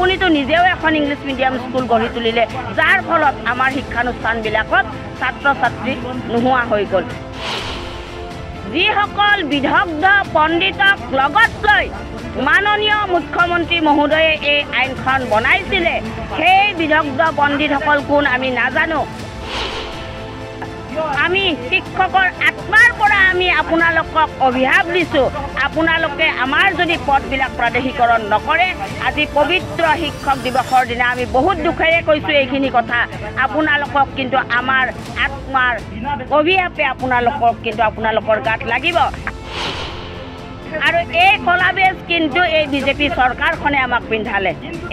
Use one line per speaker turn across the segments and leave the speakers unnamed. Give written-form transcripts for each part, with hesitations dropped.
আপুনিতো নিজেও এখন ইংলিছ মিডিয়াম স্কুল গঢ়ি তুলিলে, যাৰ ফলত আমাৰ শিক্ষানুষ্ঠানবিলাকত ছাত্ৰ ছাত্ৰী নোহোৱা হৈ গ'ল। যিসকল বিদগ্ধ পণ্ডিতক লগত লৈ মাননীয় মুখ্যমন্ত্ৰী মহোদয়ে এই আইনখন বনাইছিলে, সেই বিদগ্ধ পণ্ডিতসকল কোন আমি নাজানো। আমি শিক্ষকৰ আত্মাৰ পৰা আমি আপোনালোকক অভিশাপ দিছোঁ, আপোনালোকে আমাৰ যদি পদবিলাক প্ৰাদেশিকৰণ নকৰে, আজি পবিত্ৰ শিক্ষক দিৱসৰ দিনা আমি বহুত দুখেৰে কৈছোঁ এইখিনি কথা, আপোনালোকক কিন্তু আমাৰ আত্মাৰ অভিশাপে আপোনালোকৰ গাত লাগিব। আৰু এই কলা বেজ কিন্তু এই বিজেপি চৰকাৰখনে আমাক পিন্ধালে,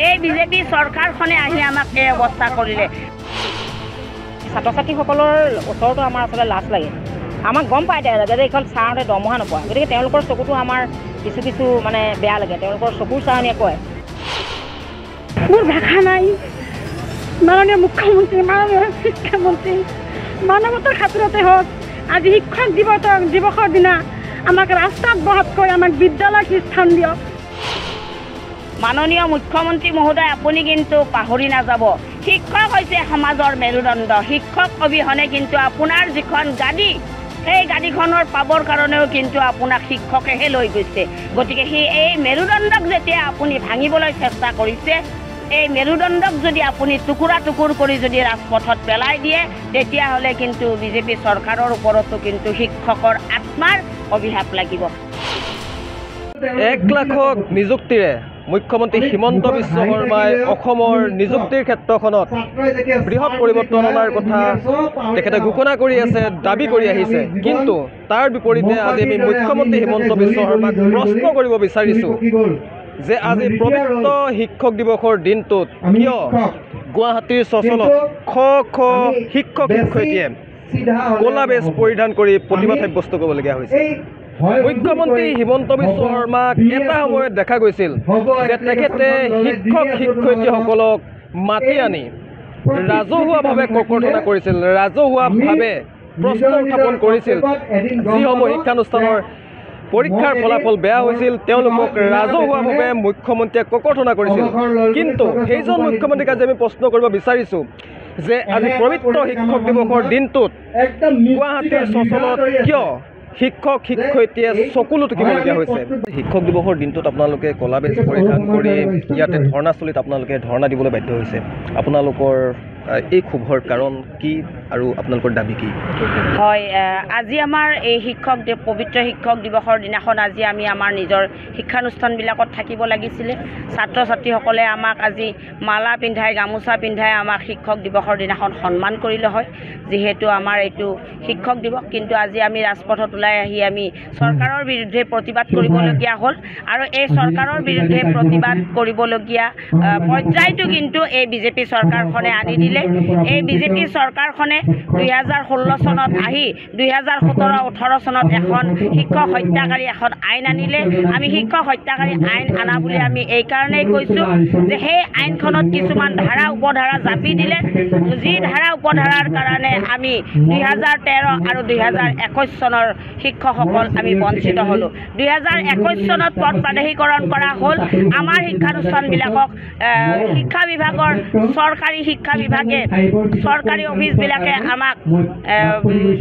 এই বিজেপি চৰকাৰখনে আহি আমাক এই অৱস্থা কৰিলে।
ছাত্ৰ ছাত্ৰীসকলৰ ওচৰতো আমাৰ আচলতে লাজ লাগে। আমাক গম পায় তেওঁলোকে যে এইখন ছাৰহঁতে দৰমহা নোপোৱা, গতিকে তেওঁলোকৰ চকুতো আমাৰ কিছু মানে বেয়া লাগে। তেওঁলোকৰ চকুৰ চাৰণীয়ে কয়,
মোৰ ভাষা নাই। মাননীয় মুখ্যমন্ত্ৰী, মাননীয় শিক্ষামন্ত্ৰী, মানৱতাৰ খাতিৰতে হওক আজি শিক্ষক দিৱসৰ দিনা আমাক ৰাস্তাত বহাতকৈ আমাক বিদ্যালয়ত স্থান দিয়ক।
মাননীয় মুখ্যমন্ত্ৰী মহোদয়, আপুনি কিন্তু পাহৰি নাযাব, শিক্ষক হৈছে সমাজৰ মেৰুদণ্ড। শিক্ষক অবিহনে কিন্তু আপোনাৰ যিখন গাড়ী, সেই গাড়ীখনৰ পাবৰ কাৰণেও কিন্তু আপোনাক শিক্ষকেহে লৈ গৈছে। গতিকে এই মেৰুদণ্ডক যেতিয়া আপুনি ভাঙিবলৈ চেষ্টা কৰিছে, এই মেৰুদণ্ডক যদি আপুনি টুকুৰা টুকুৰ কৰি যদি ৰাজপথত পেলাই দিয়ে, তেতিয়াহ'লে কিন্তু বিজেপি চৰকাৰৰ ওপৰতো কিন্তু শিক্ষকৰ আত্মাৰ অভিশাপ লাগিব।
1 লাখক নিযুক্তিৰে মুখ্যমন্ত্ৰী হিমন্ত বিশ্ব শৰ্মাই অসমৰ নিযুক্তিৰ ক্ষেত্ৰখনত বৃহৎ পৰিৱৰ্তন অনাৰ কথা তেখেতে ঘোষণা কৰি আছে, দাবী কৰি আহিছে। কিন্তু তাৰ বিপৰীতে আজি আমি মুখ্যমন্ত্ৰী হিমন্ত বিশ্ব শৰ্মাক প্ৰশ্ন কৰিব বিচাৰিছোঁ যে আজি পবিত্ৰ শিক্ষক দিৱসৰ দিনটোত কিয় গুৱাহাটীৰ চচলত শ শিক্ষক শিক্ষয়িত্ৰীয়ে ক'লা বেজ পৰিধান কৰি প্ৰতিবাদ সাব্যস্ত কৰিবলগীয়া হৈছে। মুখ্যমন্ত্ৰী হিমন্ত বিশ্ব শৰ্মাক এটা সময়ত দেখা গৈছিল যে তেখেতে শিক্ষক শিক্ষয়িত্ৰীসকলক মাতি আনি ৰাজহুৱাভাৱে ককৰ্থনা কৰিছিল, ৰাজহুৱাভাৱে প্ৰশ্ন উত্থাপন কৰিছিল। যিসমূহ শিক্ষানুষ্ঠানৰ পৰীক্ষাৰ ফলাফল বেয়া হৈছিল, তেওঁলোকক ৰাজহুৱাভাৱে মুখ্যমন্ত্ৰীয়ে ককৰ্থনা কৰিছিল। কিন্তু সেইজন মুখ্যমন্ত্ৰীক আজি আমি প্ৰশ্ন কৰিব বিচাৰিছোঁ যে আজি পবিত্ৰ শিক্ষক দিৱসৰ দিনটোত গুৱাহাটীৰ চচলত কিয় শিক্ষক শিক্ষয়িত্ৰীয়ে চকুলো টুকিবলগীয়া হৈছে। শিক্ষক দিৱসৰ দিনটোত আপোনালোকে ক'লা বেজ পৰিধান কৰি ইয়াতে ধৰ্ণাস্থলীত আপোনালোকে ধৰ্ণা দিবলৈ বাধ্য হৈছে। আপোনালোকৰ এই ক্ষোভৰ কাৰণ কি আৰু আপোনালোকৰ দাবী কি?
হয়, আজি আমাৰ এই পবিত্ৰ শিক্ষক দিৱসৰ দিনাখন আজি আমি আমাৰ নিজৰ শিক্ষানুষ্ঠানবিলাকত থাকিব লাগিছিলে। ছাত্ৰ ছাত্ৰীসকলে আমাক আজি মালা পিন্ধাই, গামোচা পিন্ধাই আমাক শিক্ষক দিৱসৰ দিনাখন সন্মান কৰিলে হয়, যিহেতু আমাৰ এইটো শিক্ষক দিৱস। কিন্তু আজি আমি ৰাজপথত ওলাই আহি আমি চৰকাৰৰ বিৰুদ্ধে প্ৰতিবাদ কৰিবলগীয়া হ'ল। আৰু এই চৰকাৰৰ বিৰুদ্ধে প্ৰতিবাদ কৰিবলগীয়া পৰ্যায়টো কিন্তু এই বিজেপি চৰকাৰখনে আনি দিলে। এই বিজেপি চৰকাৰখনে 2016 চনত আহি 2017-18 চনত এখন শিক্ষক হত্যাকাৰী এখন আইন আনিলে। আমি শিক্ষক হত্যাকাৰী আইন আনা বুলি আমি এই কাৰণেই কৈছোঁ যে সেই আইনখনত কিছুমান ধাৰা উপধাৰা জাপি দিলে, যি ধাৰা উপধাৰাৰ কাৰণে আমি 2013 আৰু 2021 চনৰ শিক্ষকসকল আমি বঞ্চিত হ'লোঁ। 2021 চনত পদ প্ৰাদেশিকৰণ কৰা হ'ল। আমাৰ শিক্ষানুষ্ঠানবিলাকক শিক্ষা বিভাগৰ চৰকাৰী শিক্ষা বিভাগে, চৰকাৰী অফিচবিলাকে আমাক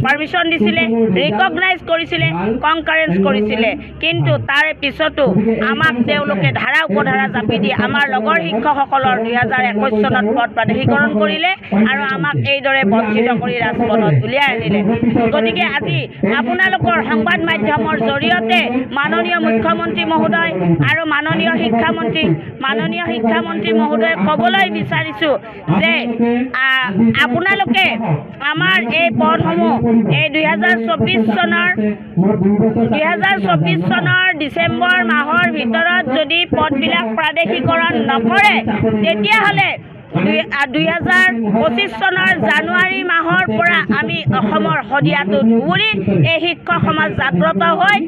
পাৰ্মিশ্যন দিছিলে, ৰিকগনাইজ কৰিছিলে, কনকাৰেঞ্চ কৰিছিলে। কিন্তু তাৰে পিছতো আমাক তেওঁলোকে ধাৰা উপধাৰা জাপি দি আমাৰ লগৰ শিক্ষকসকলৰ 2021 চনত পদ প্ৰাদেশিকৰণ কৰিলে আৰু আমাক এইদৰে বঞ্চিত কৰি ৰাজপথত উলিয়াই আনিলে। গতিকে আজি আপোনালোকৰ সংবাদ মাধ্যমৰ জৰিয়তে মাননীয় মুখ্যমন্ত্ৰী মহোদয় আৰু মাননীয় শিক্ষামন্ত্ৰী মহোদয়ে ক'বলৈ বিচাৰিছোঁ যে আপোনালোকে আমাৰ এই পদসমূহ এই 2024 চনৰ ডিচেম্বৰ মাহৰ ভিতৰত যদি পদবিলাক প্ৰাদেশিকৰণ নকৰে, তেতিয়াহ'লে 2025 চনৰ জানুৱাৰী মাহৰ পৰা আমি অসমৰ শদিয়াটো ধুবুৰী এই শিক্ষক সমাজ জাগ্ৰত হৈ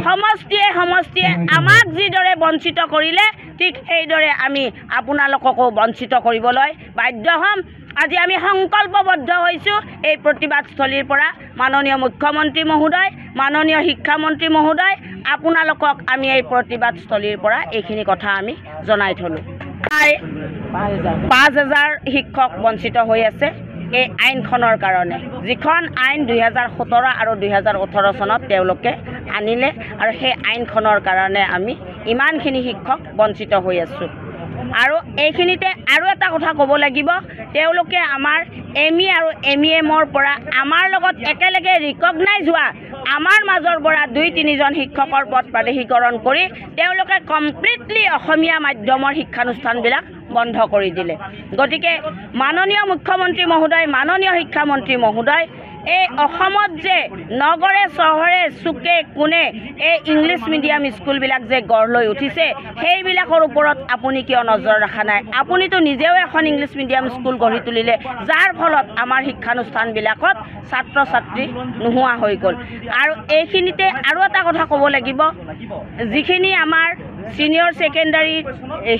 সমষ্টিয়ে আমাক যিদৰে বঞ্চিত কৰিলে, ঠিক সেইদৰে আমি আপোনালোককো বঞ্চিত কৰিবলৈ বাধ্য হ'ম। আজি আমি সংকল্পবদ্ধ হৈছোঁ এই প্ৰতিবাদস্থলীৰ পৰা। মাননীয় মুখ্যমন্ত্ৰী মহোদয়, মাননীয় শিক্ষামন্ত্ৰী মহোদয়, আপোনালোকক আমি এই প্ৰতিবাদস্থলীৰ পৰা এইখিনি কথা আমি জনাই থলোঁ। প্ৰায় 5,000 শিক্ষক বঞ্চিত হৈ আছে এই আইনখনৰ কাৰণে, যিখন আইন 2017 আৰু 2018 চনত তেওঁলোকে আনিলে আৰু সেই আইনখনৰ কাৰণে আমি ইমানখিনি শিক্ষক বঞ্চিত হৈ আছোঁ। আৰু এইখিনিতে আৰু এটা কথা ক'ব লাগিব, তেওঁলোকে আমাৰ ME আৰু MEMৰ পৰা আমাৰ লগত একেলগে ৰিকগনাইজ হোৱা আমাৰ মাজৰ পৰা 2-3জন শিক্ষকৰ পদ প্ৰাদেশিকৰণ কৰি তেওঁলোকে কমপ্লিটলি অসমীয়া মাধ্যমৰ শিক্ষানুষ্ঠানবিলাক বন্ধ কৰি দিলে। গতিকে মাননীয় মুখ্যমন্ত্ৰী মহোদয়, মাননীয় শিক্ষামন্ত্ৰী মহোদয়, এই অসমত যে নগৰে চহৰে চুকে কোণে এই ইংলিছ মিডিয়াম স্কুলবিলাক যে গঢ় লৈ উঠিছে, সেইবিলাকৰ ওপৰত আপুনি কিয় নজৰ ৰখা নাই? আপুনিতো নিজেও এখন ইংলিছ মিডিয়াম স্কুল গঢ়ি তুলিলে, যাৰ ফলত আমাৰ শিক্ষানুষ্ঠানবিলাকত ছাত্ৰ ছাত্ৰী নোহোৱা হৈ গ'ল। আৰু এইখিনিতে আৰু এটা কথা ক'ব লাগিব, যিখিনি আমাৰ ছিনিয়ৰ ছেকেণ্ডাৰী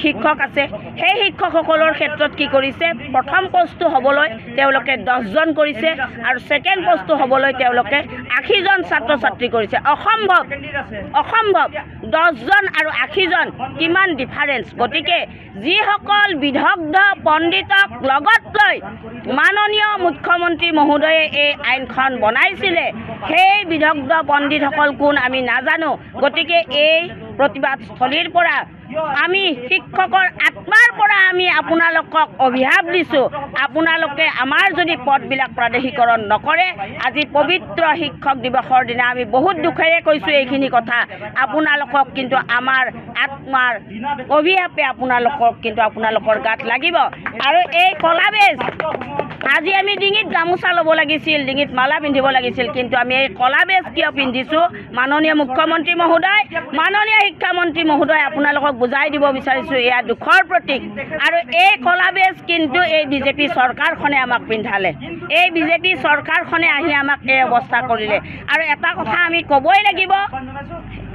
শিক্ষক আছে, সেই শিক্ষকসকলৰ ক্ষেত্ৰত কি কৰিছে, প্ৰথম পষ্টটো হ'বলৈ তেওঁলোকে 10জন কৰিছে আৰু ছেকেণ্ড পষ্টটো হ'বলৈ তেওঁলোকে 80জন ছাত্ৰ ছাত্ৰী কৰিছে। অসম্ভৱ, অসম্ভৱ। 10জন আৰু 80জন কিমান ডিফাৰেঞ্চ? গতিকে যিসকল বিদগ্ধ পণ্ডিতক লগত লৈ মাননীয় মুখ্যমন্ত্ৰী মহোদয়ে এই আইনখন বনাইছিলে, সেই বিদগ্ধ পণ্ডিতসকল কোন আমি নাজানো। গতিকে এই প্ৰতিবাদস্থলীৰ পৰা আমি শিক্ষকৰ আত্মাৰ পৰা আমি আপোনালোকক অভিশাপ দিছোঁ, আপোনালোকে আমাৰ যদি পদবিলাক প্ৰাদেশিকৰণ নকৰে, আজি পবিত্ৰ শিক্ষক দিৱসৰ দিনা আমি বহুত দুখেৰে কৈছোঁ এইখিনি কথা, আপোনালোকক কিন্তু আমাৰ আত্মাৰ অভিশাপে আপোনালোকৰ গাত লাগিব। আৰু এই কলা বেজ, আজি আমি ডিঙিত গামোচা ল'ব লাগিছিল, ডিঙিত মালা পিন্ধিব লাগিছিল, কিন্তু আমি এই কলা বেজ কিয় পিন্ধিছোঁ? মাননীয় মুখ্যমন্ত্ৰী মহোদয়, মাননীয় শিক্ষামন্ত্ৰী মহোদয়, আপোনালোকক বুজাই দিব বিচাৰিছোঁ, এয়া দুখৰ প্ৰতীক। আৰু এই কলা বেজ কিন্তু এই বিজেপি চৰকাৰখনে আমাক পিন্ধালে, এই বিজেপি চৰকাৰখনে আহি আমাক এই অৱস্থা কৰিলে। আৰু এটা কথা আমি ক'বই লাগিব,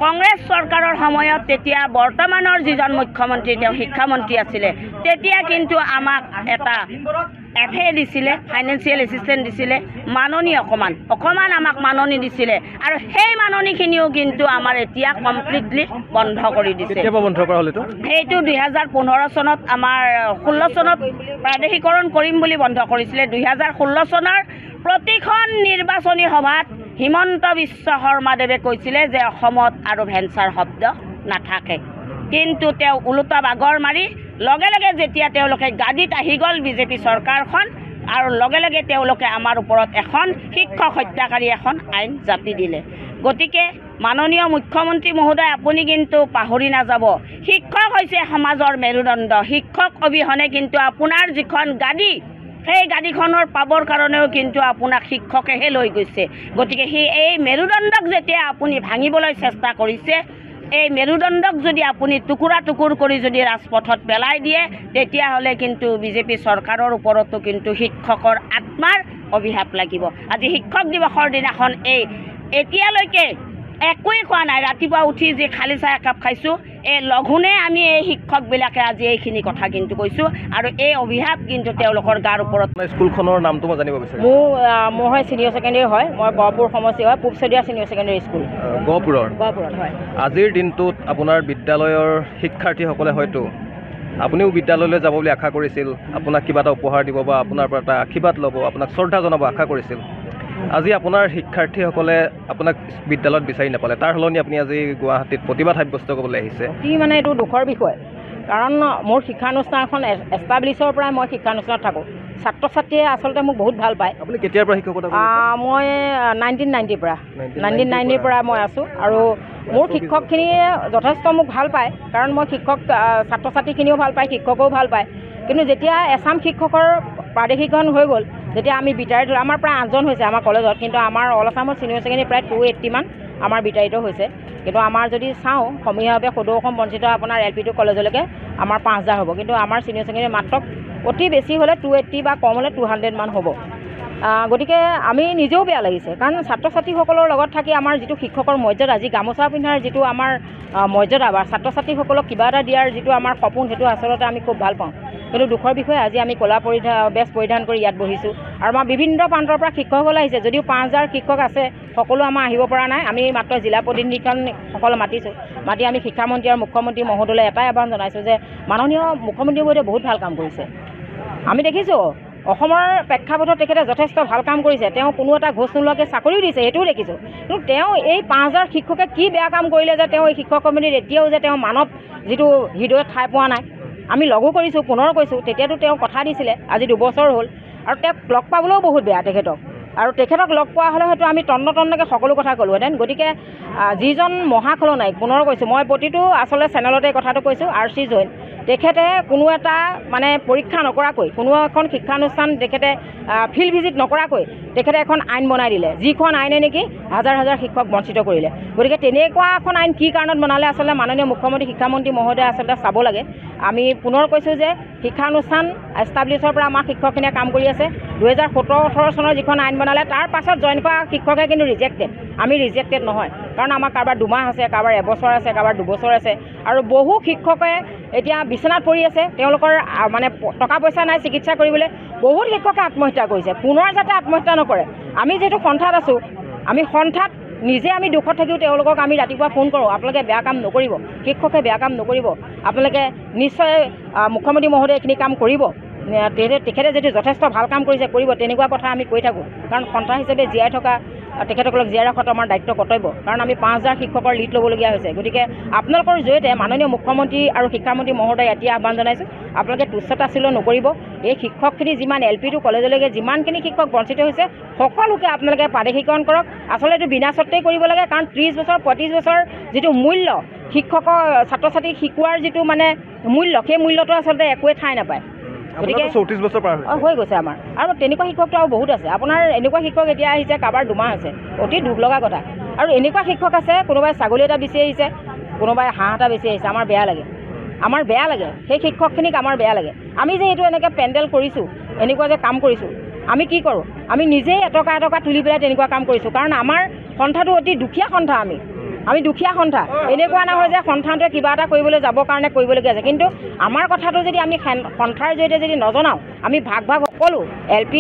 কংগ্ৰেছ চৰকাৰৰ সময়ত তেতিয়া বৰ্তমানৰ যিজন মুখ্যমন্ত্ৰী, তেওঁ শিক্ষামন্ত্ৰী আছিলে, তেতিয়া কিন্তু আমাক এটা FA দিছিলে, ফাইনেন্সিয়েল এছিষ্টেণ্ট দিছিলে, মাননি অকণমান আমাক মাননি দিছিলে, আৰু সেই মাননিখিনিও কিন্তু আমাৰ এতিয়া কমপ্লিটলি বন্ধ কৰি দিছে।
বন্ধ কৰা হ'ল
সেইটো 2015 চনত, আমাৰ 16 চনত প্ৰাদেশিকৰণ কৰিম বুলি বন্ধ কৰিছিলে। 2016 চনৰ প্ৰতিখন নিৰ্বাচনী সভাত হিমন্ত বিশ্ব শৰ্মাদেৱে কৈছিলে যে অসমত আৰু ভেঞ্চাৰ শব্দ নাথাকে, কিন্তু তেওঁ ওলোটা বাগৰ মাৰি লগে লগে যেতিয়া তেওঁলোকে গাদীত আহি গ'ল বিজেপি চৰকাৰখন, আৰু লগে লগে তেওঁলোকে আমাৰ ওপৰত এখন শিক্ষক হত্যাকাৰী এখন আইন জাপি দিলে। গতিকে মাননীয় মুখ্যমন্ত্ৰী মহোদয়, আপুনি কিন্তু পাহৰি নাযাব, শিক্ষক হৈছে সমাজৰ মেৰুদণ্ড। শিক্ষক অবিহনে কিন্তু আপোনাৰ যিখন গাদী, সেই গাড়ীখনৰ পাবৰ কাৰণেও কিন্তু আপোনাক শিক্ষকেহে লৈ গৈছে। গতিকে এই মেৰুদণ্ডক যেতিয়া আপুনি ভাঙিবলৈ চেষ্টা কৰিছে, এই মেৰুদণ্ডক যদি আপুনি টুকুৰা টুকুৰ কৰি যদি ৰাজপথত পেলাই দিয়ে, তেতিয়াহ'লে কিন্তু বিজেপি চৰকাৰৰ ওপৰতো কিন্তু শিক্ষকৰ আত্মাৰ অভিশাপ লাগিব। আজি শিক্ষক দিৱসৰ দিনাখন এতিয়ালৈকে একোৱেই খোৱা নাই, ৰাতিপুৱা উঠি যি খালী চাহ একাপ খাইছোঁ, এই লঘোণে আমি এই শিক্ষকবিলাকে আজি এইখিনি কথা কিন্তু কৈছোঁ, আৰু এই অভিশাপ কিন্তু তেওঁলোকৰ গাৰ ওপৰত।
স্কুলখনৰ নামটো মই জানিব বিচাৰিছোঁ।
মোৰ হয় ছিনিয়ৰ ছেকেণ্ডেৰী হয়, মই গহপুৰ সমষ্টি হয়, পূবচদিয়া ছিনিয়ৰ ছেকেণ্ডেৰী স্কুল,
গহপুৰত
হয়।
আজিৰ দিনটোত আপোনাৰ বিদ্যালয়ৰ শিক্ষাৰ্থীসকলে হয়তো আপুনিও বিদ্যালয়লৈ যাব বুলি আশা কৰিছিল, আপোনাক কিবা এটা উপহাৰ দিব বা আপোনাৰ পৰা এটা আশীৰ্বাদ ল'ব, আপোনাক শ্ৰদ্ধা জনাব আশা কৰিছিল। আজি আপোনাৰ শিক্ষাৰ্থীসকলে আপোনাক বিদ্যালয়ত বিচাৰি নাপালে, তাৰ সলনি আপুনি আজি গুৱাহাটীত প্ৰতিবাদ সাব্যস্ত কৰিবলৈ আহিছে।
মানে এইটো দুখৰ বিষয়, কাৰণ মোৰ শিক্ষানুষ্ঠানখন এষ্টাব্লিছৰ পৰাই মই শিক্ষানুষ্ঠানত থাকোঁ। ছাত্ৰ ছাত্ৰীয়ে আচলতে মোক বহুত ভাল পায়।
আপুনি কেতিয়াৰ পৰা শিক্ষকতা?
মই 1990 পৰা মই আছোঁ, আৰু মোৰ শিক্ষকখিনিয়ে যথেষ্ট মোক ভাল পায়, কাৰণ মই ছাত্ৰ ছাত্ৰীখিনিও ভাল পায়, শিক্ষকেও ভাল পায়। কিন্তু যেতিয়া এছাম শিক্ষকৰ প্ৰাদেশিকৰণ হৈ গ'ল, যেতিয়া আমি বিতাড়িত, আমাৰ প্ৰায় 8জন হৈছে আমাৰ কলেজত, কিন্তু আমাৰ অল আছামৰ ছিনিয়ৰ ছেকেণ্ডেৰী প্ৰায় 280 মান আমাৰ বিতাড়িত হৈছে। কিন্তু আমাৰ যদি চাওঁ সমূহীয়াভাৱে সদৌ অসম বঞ্চিত আপোনাৰ LP2 কলেজলৈকে আমাৰ 5000 হ'ব, কিন্তু আমাৰ ছিনিয়ৰ ছেকেণ্ডেৰী মাত্ৰ অতি বেছি হ'লে 280 বা কম হ'লে 200 মান হ'ব। গতিকে আমি নিজেও বেয়া লাগিছে, কাৰণ ছাত্ৰ ছাত্ৰীসকলৰ লগত থাকি আমাৰ যিটো শিক্ষকৰ মৰ্যাদা, যি গামোচা পিন্ধাৰ যিটো আমাৰ মৰ্যাদা, বা ছাত্ৰ ছাত্ৰীসকলক কিবা এটা দিয়াৰ যিটো আমাৰ সপোন, সেইটো আচলতে আমি খুব ভাল পাওঁ। কিন্তু দুখৰ বিষয়ে আজি আমি ক'লা বেজ পৰিধান কৰি ইয়াত বহিছোঁ আৰু আমাৰ বিভিন্ন প্ৰান্তৰ পৰা শিক্ষকসকল আহিছে। যদিও 5,000 শিক্ষক আছে, সকলো আমাৰ আহিব পৰা নাই। আমি মাত্ৰ জিলা প্ৰতিনিধিসকল মাতিছোঁ। মাতি আমি শিক্ষামন্ত্ৰী আৰু মুখ্যমন্ত্ৰী মহোদয়লৈ এটাই আহ্বান জনাইছোঁ যে মাননীয় মুখ্যমন্ত্ৰী মহোদয়ে বহুত ভাল কাম কৰিছে। আমি দেখিছোঁ অসমৰ প্ৰেক্ষাপটত তেখেতে যথেষ্ট ভাল কাম কৰিছে। তেওঁ কোনো এটা ঘোষ নোলোৱাকৈ চাকৰিও দিছে, সেইটোও দেখিছোঁ। কিন্তু তেওঁ এই 5,000 শিক্ষকে কি বেয়া কাম কৰিলে যে তেওঁ এই শিক্ষক কমিটিত এতিয়াও যে তেওঁ মানৱ যিটো হৃদয়ত ঠাই পোৱা নাই। আমি লগো কৰিছোঁ, পুনৰ কৈছোঁ, তেতিয়াতো তেওঁ কথা দিছিলে, আজি 2 বছৰ হ'ল আৰু তেওঁক লগ পাবলৈও বহুত বেয়া তেখেতক। আৰু তেখেতক লগ পোৱা হ'লে হয়তো আমি তন্নতন্নকৈ সকলো কথা ক'লোহেঁতেন। গতিকে যিজন মহাখলনায়ক, পুনৰ কৈছোঁ, মই প্ৰতিটো আচলতে চেনেলতে কথাটো কৈছোঁ, RC জৈন, তেখেতে কোনো এটা মানে পৰীক্ষা নকৰাকৈ, কোনো এখন শিক্ষানুষ্ঠান তেখেতে ফিল্ড ভিজিট নকৰাকৈ তেখেতে এখন আইন বনাই দিলে, যিখন আইনে নেকি হাজাৰ হাজাৰ শিক্ষক বঞ্চিত কৰিলে। গতিকে তেনেকুৱা এখন আইন কি কাৰণত বনালে আচলতে মাননীয় মুখ্যমন্ত্ৰী শিক্ষামন্ত্ৰী মহোদয়ে আচলতে চাব লাগে। আমি পুনৰ কৈছোঁ যে শিক্ষানুষ্ঠান এষ্টাব্লিছৰ পৰা আমাৰ শিক্ষকখিনিয়ে কাম কৰি আছে। 2017-18 চনৰ যিখন আইন বনালে তাৰ পাছত জইন কৰা শিক্ষকে কিন্তু ৰিজেক্টেড। আমি ৰিজেক্টেড নহয়, কাৰণ আমাৰ কাৰোবাৰ 2 মাহ আছে, কাৰোবাৰ 1 বছৰ আছে, কাৰোবাৰ 2 বছৰ আছে। আৰু বহু শিক্ষকে এতিয়া বিচনাত পৰি আছে, তেওঁলোকৰ মানে টকা পইচা নাই চিকিৎসা কৰিবলৈ। বহুত শিক্ষকে আত্মহত্যা কৰিছে। পুনৰ যাতে আত্মহত্যা নকৰে, আমি যিহেতু সন্থাত আছোঁ, আমি সন্থাত নিজে আমি দুখত থাকিও তেওঁলোকক আমি ৰাতিপুৱা ফোন কৰোঁ, আপোনালোকে বেয়া কাম নকৰিব, শিক্ষকে বেয়া কাম নকৰিব, আপোনালোকে নিশ্চয় মুখ্যমন্ত্ৰী মহোদয়ে এইখিনি কাম কৰিব, তেখেতে যদি যথেষ্ট ভাল কাম কৰিছে কৰিব, তেনেকুৱা কথা আমি কৈ থাকোঁ। কাৰণ সন্থা হিচাপে জীয়াই থকা তেখেতসকলক জীয়াই ৰখাটো আমাৰ দায়িত্ব কৰ্তব্য। কাৰণ আমি 5,000 শিক্ষকৰ লিড ল'বলগীয়া হৈছে। গতিকে আপোনালোকৰ জৰিয়তে মাননীয় মুখ্যমন্ত্ৰী আৰু শিক্ষামন্ত্ৰী মহোদয়ে এতিয়া আহ্বান জনাইছোঁ, আপোনালোকে তুচ্ছতাশীল নকৰিব। এই শিক্ষকখিনি যিমান LP টু কলেজলৈকে যিমানখিনি শিক্ষক বঞ্চিত হৈছে, সকলোকে আপোনালোকে প্ৰাদেশিকৰণ কৰক। আচলতে এইটো বিনা চৰ্তেই কৰিব লাগে, কাৰণ 30 বছৰ 35 বছৰ যিটো মূল্য শিক্ষকৰ ছাত্ৰ ছাত্ৰীক শিকোৱাৰ যিটো মানে মূল্য, সেই মূল্যটো আচলতে একোৱে ঠাই নাপায়। গতিকে
34 বছৰ পাৰ
হৈ গৈছে আমাৰ। আৰু তেনেকুৱা শিক্ষকটো আৰু বহুত আছে। আপোনাৰ এনেকুৱা শিক্ষক এতিয়া আহিছে, কাৰোবাৰ 2 মাহ আছে, অতি দুখ লগা কথা। আৰু এনেকুৱা শিক্ষক আছে, কোনোবাই ছাগলী এটা বেচি আহিছে, কোনোবাই হাঁহ এটা বেচি আহিছে। আমাৰ বেয়া লাগে, আমাৰ বেয়া লাগে, সেই শিক্ষকখিনিক আমাৰ বেয়া লাগে। আমি যে এইটো এনেকৈ পেণ্ডেল কৰিছোঁ, এনেকুৱা যে কাম কৰিছোঁ, আমি কি কৰোঁ, আমি নিজেই এটকা এটকা তুলি পেলাই তেনেকুৱা কাম কৰিছোঁ। কাৰণ আমাৰ সন্থাটো অতি দুখীয়া সন্থা। আমি দুখীয়া সন্থা। এনেকুৱা নহয় যে সন্থাটোৱে কিবা এটা কৰিবলৈ যাবৰ কাৰণে কৰিবলগীয়া আছে। কিন্তু আমাৰ কথাটো যদি আমি সন্থাৰ জৰিয়তে যদি নজনাওঁ, আমি ভাগ সকলো LP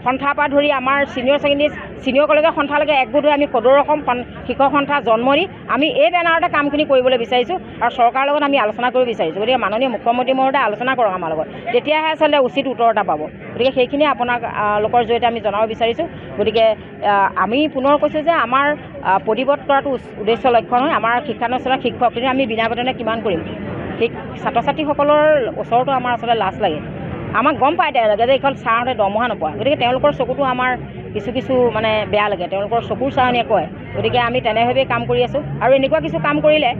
সন্থাৰ পৰা ধৰি আমাৰ ছিনিয়ৰ ছেকেণ্ডেৰী ছিনিয়ৰ কলেজৰ সন্থালৈকে একগোট হৈ আমি সদৌ অসম শিক্ষক সন্থা জন্ম দি আমি এই বেনাৰতে কামখিনি কৰিবলৈ বিচাৰিছোঁ আৰু চৰকাৰৰ লগত আমি আলোচনা কৰিব বিচাৰিছোঁ। গতিকে মাননীয় মুখ্যমন্ত্ৰী মহোদয়ে আলোচনা কৰক আমাৰ লগত, তেতিয়াহে আচলতে উচিত উত্তৰ এটা পাব। গতিকে সেইখিনি আপোনালোকৰ জৰিয়তে আমি জনাব বিচাৰিছোঁ। গতিকে আমি পুনৰ কৈছোঁ যে আমাৰ প্ৰতিবাদ কৰাটো উদ্দেশ্য লক্ষ্য নহয়। আমাৰ শিক্ষানুষ্ঠানৰ শিক্ষকখিনি আমি বিনা বেতনে কিমান কৰিম, সেই ছাত্ৰ ছাত্ৰীসকলৰ ওচৰতো আমাৰ আচলতে লাজ লাগে। আমাক গম পায় তেওঁলোকে যে এইখন ছাৰহঁতে দৰমহা নোপোৱা। গতিকে তেওঁলোকৰ চকুটো আমাৰ কিছু মানে বেয়া লাগে, তেওঁলোকৰ চকুৰ চাৱনিয়ে কয়। গতিকে আমি তেনেভাৱেই কাম কৰি আছোঁ। আৰু এনেকুৱা কিছু কাম কৰিলে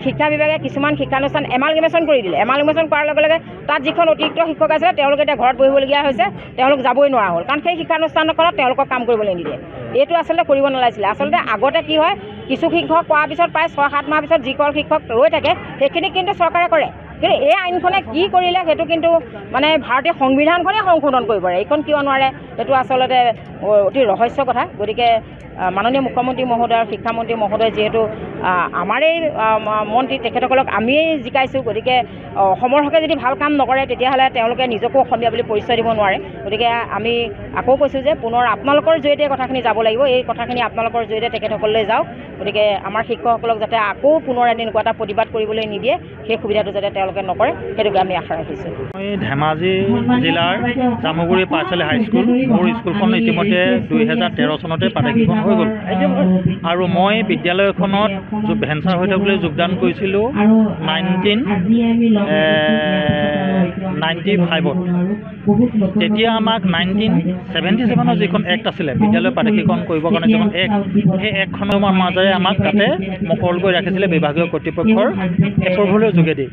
শিক্ষা বিভাগে কিছুমান শিক্ষানুষ্ঠান এমালগেমেশ্যন কৰি দিলে। এমালগেমেশ্যন কৰাৰ লগে লগে তাত যিখন অতিৰিক্ত শিক্ষক আছিলে, তেওঁলোকে এতিয়া ঘৰত বহিবলগীয়া হৈছে, তেওঁলোক যাবই নোৱাৰা হ'ল। কাৰণ সেই শিক্ষানুষ্ঠানখনত তেওঁলোকক কাম কৰিবলৈ নিদিয়ে। এইটো আচলতে কৰিব নালাগিছিলে। আচলতে আগতে কি হয়, কিছু শিক্ষক পোৱাৰ পিছত প্ৰায় 6-7 মাহৰ পিছত যিসকল শিক্ষক ৰৈ থাকে, সেইখিনি কিন্তু চৰকাৰে কৰে। কিন্তু এই আইনখনে কি কৰিলে, সেইটো কিন্তু মানে ভাৰতীয় সংবিধানখনেই সংশোধন কৰিব পাৰে, এইখন কিয় নোৱাৰে, সেইটো আচলতে অতি ৰহস্য কথা। গতিকে মাননীয় মুখ্যমন্ত্ৰী মহোদয় আৰু শিক্ষামন্ত্ৰী মহোদয় যিহেতু আমাৰেই মন্ত্ৰী, তেখেতসকলক আমিয়েই জিকাইছোঁ। গতিকে অসমৰ হকে যদি ভাল কাম নকৰে, তেতিয়াহ'লে তেওঁলোকে নিজকো অসমীয়া বুলি পৰিচয় দিব নোৱাৰে। গতিকে আমি আকৌ কৈছোঁ যে পুনৰ আপোনালোকৰ জৰিয়তে কথাখিনি যাব লাগিব। এই কথাখিনি আপোনালোকৰ জৰিয়তে তেখেতসকললৈ যাওক। গতিকে আমাৰ শিক্ষকসকলক যাতে আকৌ পুনৰ এনেকুৱা এটা প্ৰতিবাদ কৰিবলৈ নিদিয়ে, সেই সুবিধাটো যাতে তেওঁলোকে নকৰে, সেইটোকে আমি আশা ৰাখিছোঁ।
মই ধেমাজি জিলাৰ জামুগুৰি পাঠশালী হাইস্কুল, মোৰ স্কুলখন ইতিমধ্যে 2013 চনতে প্ৰাদেশিকৰণ হৈ গ'ল। আৰু মই বিদ্যালয়খনত ভেঞ্চাৰ হৈ থাকোঁতে যোগদান কৰিছিলোঁ 1995ত। তেতিয়া আমাক 1977ৰ যিখন এক্ট আছিলে, বিদ্যালয় প্ৰাদেশিকৰণ কৰিবৰ কাৰণে যিখন এক্ট, সেই এক্টখনৰ মাজেৰে আমাক তাতে মকৰল কৰি ৰাখিছিলে বিভাগীয় কৰ্তৃপক্ষৰ এপ্ৰুভেলৰ যোগেদি।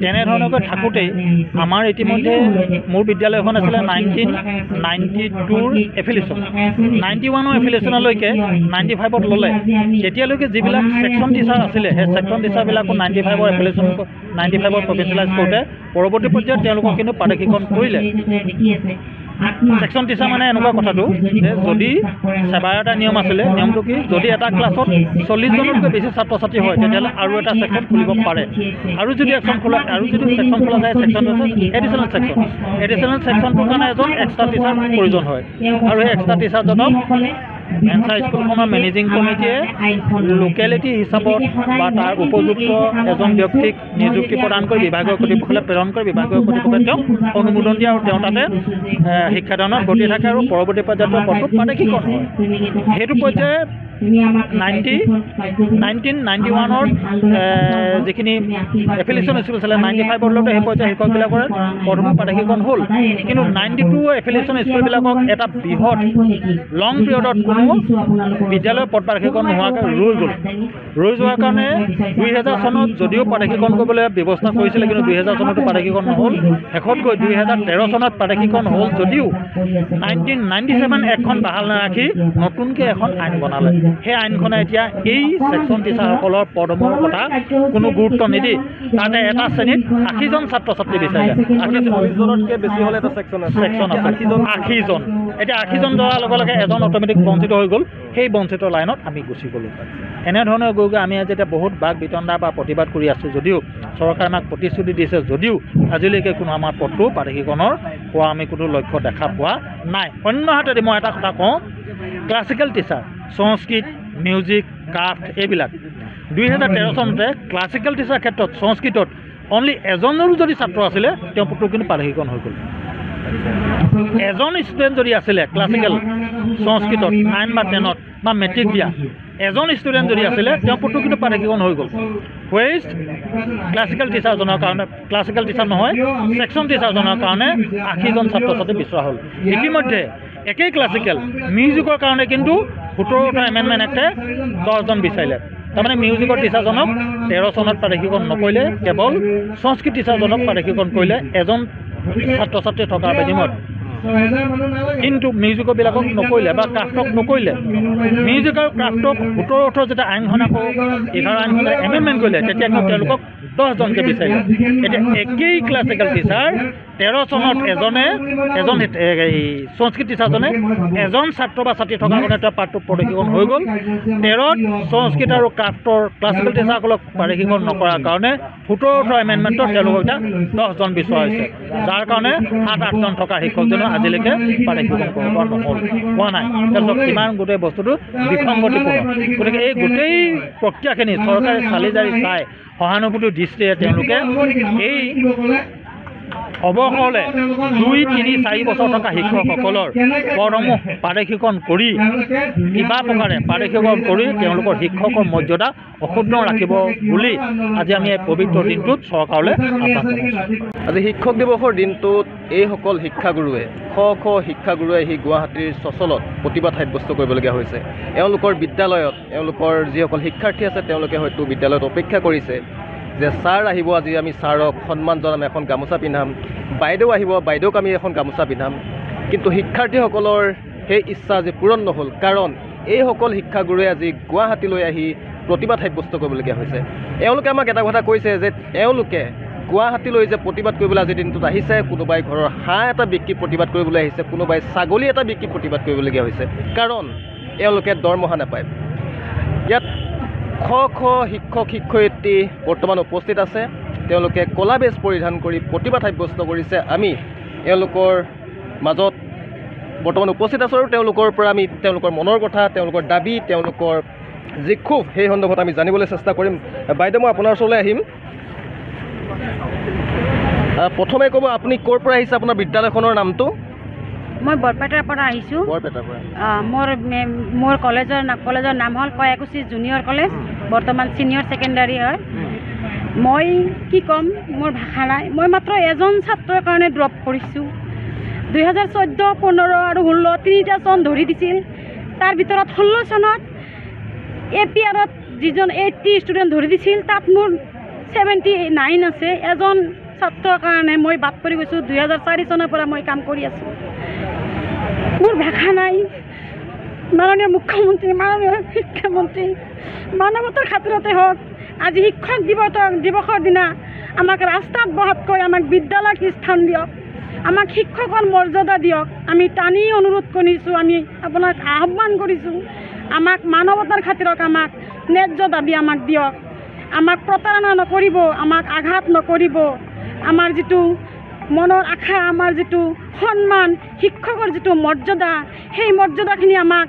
তেনেধৰণকৈ থাকোঁতেই আমাৰ ইতিমধ্যে মোৰ বিদ্যালয়খন আছিলে 1992ৰ এফিলিয়েশ্যন, 91ৰ এফিলিয়েশ্যনলৈকে 95ত ল'লে। তেতিয়ালৈকে যিবিলাক ছেকশ্যন টিচাৰ আছিলে, সেই ছেকশ্যন টিচাৰবিলাকো 95ৰ এফিলিয়েশ্যন 95ত প্ৰফেচনেলাইজ কৰোঁতে পৰৱৰ্তী পৰ্যায়ত তেওঁলোকক কিন্তু প্ৰাদেশিকৰণ কৰিলে। ছেকশ্যন টিচাৰ মানে এনেকুৱা কথাটো যে যদি সেৱাৰ এটা নিয়ম আছিলে, নিয়মটো কি যদি এটা ক্লাছত 40জনতকৈ বেছি ছাত্ৰ ছাত্ৰী হয় তেতিয়াহ'লে আৰু এটা ছেকশ্যন খুলিব পাৰে। আৰু যদি ছেকশ্যন খোলা যায় ছেকশ্যন এডিশ্যনেল ছেকশ্যনটোৰ কাৰণে এজন এক্সট্ৰা টিচাৰ প্ৰয়োজন হয়। আৰু সেই এক্সট্ৰা টিচাৰজনক মেনচা স্কুলখনৰ মেনেজিং কমিটিয়ে লোকেলিটি হিচাপত বা তাৰ উপযুক্ত এজন ব্যক্তিক নিযুক্তি প্ৰদান কৰি বিভাগীয় কৰ্তৃপক্ষলৈ প্ৰেৰণ কৰি বিভাগীয় কৰ্তৃপক্ষই তেওঁক অনুমোদন দিয়ে আৰু তেওঁ তাতে শিক্ষাদানত গতি থাকে আৰু পৰৱৰ্তী পৰ্যায়ত পদটো প্ৰাদেশিকৰণ হয়। সেইটো পৰ্যায়ে 1991ৰ যিখিনি এফিলিয়েশ্যন স্কুল আছিলে 95লৈকে সেই পৰ্যায়ে শিক্ষকবিলাকৰ পদসমূহ প্ৰাদেশিকৰণ হ'ল। কিন্তু 92 এফিলিয়েশ্যন স্কুলবিলাকক এটা বৃহৎ লং পিৰিয়ডত কোনো বিদ্যালয়ৰ পদ প্ৰাদেশিকৰণ নোহোৱাকৈ ৰৈ যোৱাৰ কাৰণে 2000 চনত যদিও প্ৰাদেশিকৰণ কৰিবলৈ ব্যৱস্থা কৰিছিলে কিন্তু 2000 চনতো প্ৰাদেশিকৰণ নহ'ল। শেষত গৈ 2013 চনত প্ৰাদেশিকৰণ হ'ল যদিও 1997 এক্টখন বাহাল নাৰাখি নতুনকৈ এখন আইন বনালে। সেই আইনখনে এতিয়া এই ছেকশ্যন টিচাৰসকলৰ পদসমূহৰ কথা কোনো গুৰুত্ব নিদি তাতে এটা শ্ৰেণীত 80জন ছাত্ৰ ছাত্ৰী বিচাৰিলে।
40জনতকৈ বেছি হ'লে এটা ছেকশ্যন আছে।
80জন এতিয়া 80জন যোৱাৰ লগে লগে এজন অট'মেটিক বঞ্চিত হৈ গ'ল। সেই বঞ্চিত লাইনত আমি গুচি গ'লোঁ। এনেধৰণে গৈ আমি আজি এতিয়া বহুত বাক বিতণ্ডা বা প্ৰতিবাদ কৰি আছোঁ যদিও চৰকাৰে আমাক প্ৰতিশ্ৰুতি দিছে যদিও আজিলৈকে কোনো আমাৰ পদটো প্ৰাদেশিকৰণৰ হোৱা আমি কোনো লক্ষ্য দেখা পোৱা নাই। অন্য হাতেদি মই এটা কথা কওঁ, ক্লাছিকেল টিচাৰ সংস্কৃত, মিউজিক, ক্ৰাফ্ট এইবিলাক 2013 চনতে ক্লাছিকেল টিচাৰ ক্ষেত্ৰত সংস্কৃতত অনলি এজনৰো যদি ছাত্ৰ আছিলে তেওঁ পদটো কিন্তু প্ৰাদেশিকৰণ হৈ গ'ল। এজন ষ্টুডেণ্ট যদি আছিলে ক্লাছিকেল সংস্কৃতত 9 বা 10ত বা মেট্ৰিক দিয়া এজন ষ্টুডেণ্ট যদি আছিলে তেওঁ পদটো কিন্তু প্ৰাদেশিকৰণ হৈ গ'ল। হুৱেজ ক্লাছিকেল টিচাৰজনৰ কাৰণে ক্লাছিকেল টিচাৰ নহয় ছেকশ্যন টিচাৰজনৰ কাৰণে 80জন ছাত্ৰ ছাত্ৰী বিচৰা হ'ল। ইতিমধ্যে একেই ক্লাছিকেল মিউজিকৰ কাৰণে কিন্তু 17টা এমেণ্ডমেণ্ট এক্টে 10জন বিচাৰিলে। তাৰমানে মিউজিকৰ টিচাৰজনক 13 চনত প্ৰাদেশিকৰণ নকৰিলে, কেৱল সংস্কৃত টিচাৰজনক প্ৰাদেশিকৰণ কৰিলে এজন ছাত্ৰ ছাত্ৰী থকাৰ বিনিময়ত। কিন্তু মিউজিকৰবিলাকক নকৰিলে বা ক্ৰাফ্টক নকৰিলে। মিউজিক আৰু ক্ৰাফ্টক 17-18 যেতিয়া আইনখন আকৌ 11 আইনখনে এমেণ্ডমেণ্ট কৰিলে তেতিয়া কিন্তু তেওঁলোকক 10জনকৈ বিচাৰিলে। এতিয়া একেই ক্লাছিকেল টিচাৰ 13 চনত এজন সংস্কৃত টিচাৰজনে এজন ছাত্ৰ বা ছাত্ৰী থকাৰ কাৰণে তেওঁ পাঠটো প্ৰাদেশিকৰণ হৈ গ'ল। 13ত সংস্কৃত আৰু ক্ৰাফ্টৰ ক্লাছিকেল টিচাৰসকলক প্ৰাদেশিকৰণ নকৰাৰ কাৰণে 17টা এমেণ্ডমেণ্টত তেওঁলোকক এতিয়া 10জন বিচৰা হৈছে, যাৰ কাৰণে 7-8জন থকা শিক্ষকজনৰ আজিলৈকে প্ৰাদেশিকৰণ কৰিব পৰা হোৱা নাই। তাৰপিছত কিমান গোটেই বস্তুটো বিসংগতিপূৰ্ণ। গতিকে এই গোটেই প্ৰক্ৰিয়াখিনি চৰকাৰে চালি জাৰি চাই সহানুভূতিৰ দৃষ্টিৰে তেওঁলোকে এই অৱসৰলৈ 2, 3, 4 বছৰ থকা শিক্ষকসকলৰ পদসমূহ প্ৰাদেশিকৰণ কৰি কিবা প্ৰকাৰে প্ৰাদেশিকৰণ কৰি তেওঁলোকৰ শিক্ষকৰ মৰ্যাদা অক্ষুণ্ণ ৰাখিব বুলি আজি আমি এই পবিত্ৰ দিনটোত চৰকাৰলৈ আহ্বান জনাইছোঁ।
আজি শিক্ষক দিৱসৰ দিনটোত এইসকল শিক্ষাগুৰুৱে শ শিক্ষাগুৰুৱে আহি গুৱাহাটীৰ চচলত প্ৰতিবাদ সাব্যস্ত কৰিবলগীয়া হৈছে। এওঁলোকৰ বিদ্যালয়ত এওঁলোকৰ যিসকল শিক্ষাৰ্থী আছে তেওঁলোকে হয়তো বিদ্যালয়ত অপেক্ষা কৰিছে যে ছাৰ আহিব, আজি আমি ছাৰক সন্মান জনাম, এখন গামোচা পিন্ধাম, বাইদেউ আহিব, বাইদেউক আমি এখন গামোচা পিন্ধাম। কিন্তু শিক্ষাৰ্থীসকলৰ সেই ইচ্ছা আজি পূৰণ নহ'ল, কাৰণ এইসকল শিক্ষাগুৰুৱে আজি গুৱাহাটীলৈ আহি প্ৰতিবাদ সাব্যস্ত কৰিবলগীয়া হৈছে। এওঁলোকে আমাক এটা কথা কৈছে যে এওঁলোকে গুৱাহাটীলৈ যে প্ৰতিবাদ কৰিবলৈ আজিৰ দিনটোত আহিছে, কোনোবাই ঘৰৰ হাঁহ এটা বিক্ৰী প্ৰতিবাদ কৰিবলৈ আহিছে, কোনোবাই ছাগলী এটা বিক্ৰী প্ৰতিবাদ কৰিবলগীয়া হৈছে, কাৰণ এওঁলোকে দৰমহা নাপায়। ইয়াত শ শিক্ষক শিক্ষয়িত্ৰী বৰ্তমান উপস্থিত আছে। তেওঁলোকে ক'লা বেজ পৰিধান কৰি প্ৰতিবাদ সাব্যস্ত কৰিছে। আমি এওঁলোকৰ মাজত বৰ্তমান উপস্থিত আছোঁ আৰু তেওঁলোকৰ পৰা আমি তেওঁলোকৰ মনৰ কথা, তেওঁলোকৰ দাবী, তেওঁলোকৰ যি ক্ষোভ সেই সন্দৰ্ভত আমি জানিবলৈ চেষ্টা কৰিম। বাইদেউ, মই আপোনাৰ ওচৰলৈ আহিম। প্ৰথমে ক'ব, আপুনি ক'ৰ পৰা আহিছে, আপোনাৰ বিদ্যালয়খনৰ নামটো?
মই বৰপেটাৰ পৰা আহিছোঁ।
বৰপেটাৰ পৰা।
মোৰ কলেজৰ নাম হ'ল কয়াকুছি জুনিয়ৰ কলেজ, বৰ্তমান ছিনিয়ৰ ছেকেণ্ডাৰী হয়। মই কি ক'ম, মোৰ ভাষা নাই। মই মাত্ৰ এজন ছাত্ৰৰ কাৰণে ড্ৰপ কৰিছোঁ। 2014, 15 আৰু 16 তিনিটা চন ধৰি দিছিল। তাৰ ভিতৰত 16 চনত APRত যিজন 80 ষ্টুডেণ্ট ধৰি দিছিল, তাত মোৰ 79 আছে। এজন ছাত্ৰৰ কাৰণে মই বাদ পৰি গৈছোঁ। 2004 চনৰ পৰা মই কাম কৰি আছোঁ। মোৰ ভাষা নাই। মাননীয় মুখ্যমন্ত্ৰী, মাননীয় শিক্ষামন্ত্ৰী, মানৱতাৰ খাতিৰতে হওক, আজি শিক্ষক দিৱসৰ দিনা আমাক ৰাস্তাত বহাতকৈ আমাক বিদ্যালয়ত স্থান দিয়ক। আমাক শিক্ষকৰ মৰ্যাদা দিয়ক। আমি টানি অনুৰোধ কৰিছোঁ, আমি আপোনাক আহ্বান কৰিছোঁ, আমাক মানৱতাৰ খাতিৰত আমাক ন্যায্য দাবী আমাক দিয়ক। আমাক প্ৰতাৰণা নকৰিব, আমাক আঘাত নকৰিব। আমাৰ যিটো মনৰ আশা, আমাৰ যিটো সন্মান, শিক্ষকৰ যিটো মৰ্যাদা, সেই মৰ্যাদাখিনি আমাক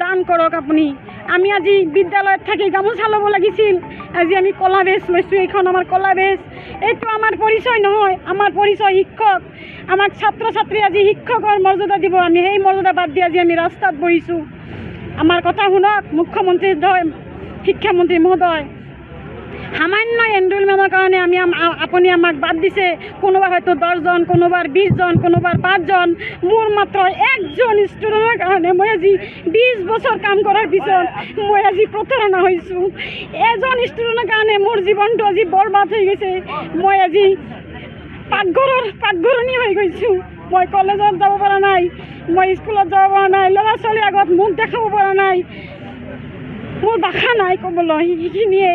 দান কৰক আপুনি। আমি আজি বিদ্যালয়ত থাকি গামোচা ল'ব লাগিছিল, আজি আমি কলা বেজ লৈছোঁ। এইখন আমাৰ কলা বেজ। এইটো আমাৰ পৰিচয় নহয়, আমাৰ পৰিচয় শিক্ষক। আমাক ছাত্ৰ ছাত্ৰী আজি শিক্ষকৰ মৰ্যাদা দিব, আমি সেই মৰ্যাদা বাদ দি আজি আমি ৰাস্তাত বহিছোঁ। আমাৰ কথা শুনক মুখ্যমন্ত্ৰী শিক্ষামন্ত্ৰী মহোদয়। সামান্য এনৰলমেণ্টৰ কাৰণে আপুনি আমাক বাদ দিছে। কোনোবা হয়তো 10জন, কোনোবাৰ 20জন, কোনোবাৰ 5জন। মোৰ মাত্ৰ একজন ষ্টুডেণ্টৰ কাৰণে মই আজি 20 বছৰ কাম কৰাৰ পিছত মই আজি প্ৰতাৰণা হৈছোঁ। এজন ষ্টুডেণ্টৰ কাৰণে মোৰ জীৱনটো আজি বৰবাদ হৈ গৈছে। মই আজি পাকঘৰণী হৈ গৈছোঁ। মই কলেজত যাব পৰা নাই, মই স্কুলত যাব পৰা নাই, ল'ৰা ছোৱালীৰ আগত মুখ দেখাব পৰা নাই। মোৰ ভাষা নাই ক'বলৈ। সেইখিনিয়ে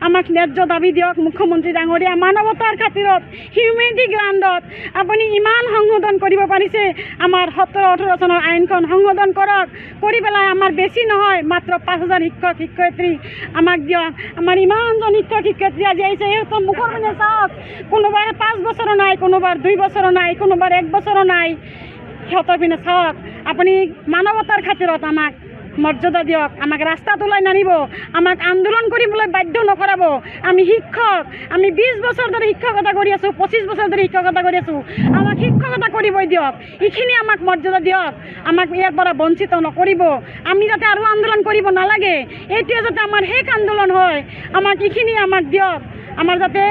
আমাক ন্যায্য দাবী দিয়ক মুখ্যমন্ত্ৰী ডাঙৰীয়া। মানৱতাৰ খাতিৰত হিউমেনিটি গ্ৰাণ্ডত আপুনি ইমান সংশোধন কৰিব পাৰিছে। আমাৰ 17-18 চনৰ আইনখন সংশোধন কৰক, কৰি পেলাই আমাৰ বেছি নহয় মাত্ৰ 5000 শিক্ষক শিক্ষয়িত্ৰী আমাক দিয়ক। আমাৰ ইমানজন শিক্ষক শিক্ষয়িত্ৰী আজি আহিছে, সিহঁতৰ মুখৰ পিনে চাওক। কোনোবাৰ 5 বছৰো নাই, কোনোবাৰ 2 বছৰো নাই, কোনোবাৰ 1 বছৰো নাই। সিহঁতৰ পিনে চাওক। আপুনি মানৱতাৰ খাতিৰত আমাক মৰ্যাদা দিয়ক, আমাক ৰাস্তাত ওলাই নানিব, আমাক আন্দোলন কৰিবলৈ বাধ্য নকৰাব। আমি শিক্ষক, আমি 20 বছৰ ধৰি শিক্ষকতা কৰি আছোঁ, 25 বছৰ ধৰি শিক্ষকতা কৰি আছোঁ। আমাক শিক্ষকতা কৰিবই দিয়ক, এইখিনি আমাক মৰ্যাদা দিয়ক। আমাক ইয়াৰ পৰা বঞ্চিত নকৰিব। আমি যাতে আৰু আন্দোলন কৰিব নালাগে, এইটোৱে যাতে আমাৰ শেষ আন্দোলন হয়, আমাক এইখিনি আমাক দিয়ক। আমাৰ যাতে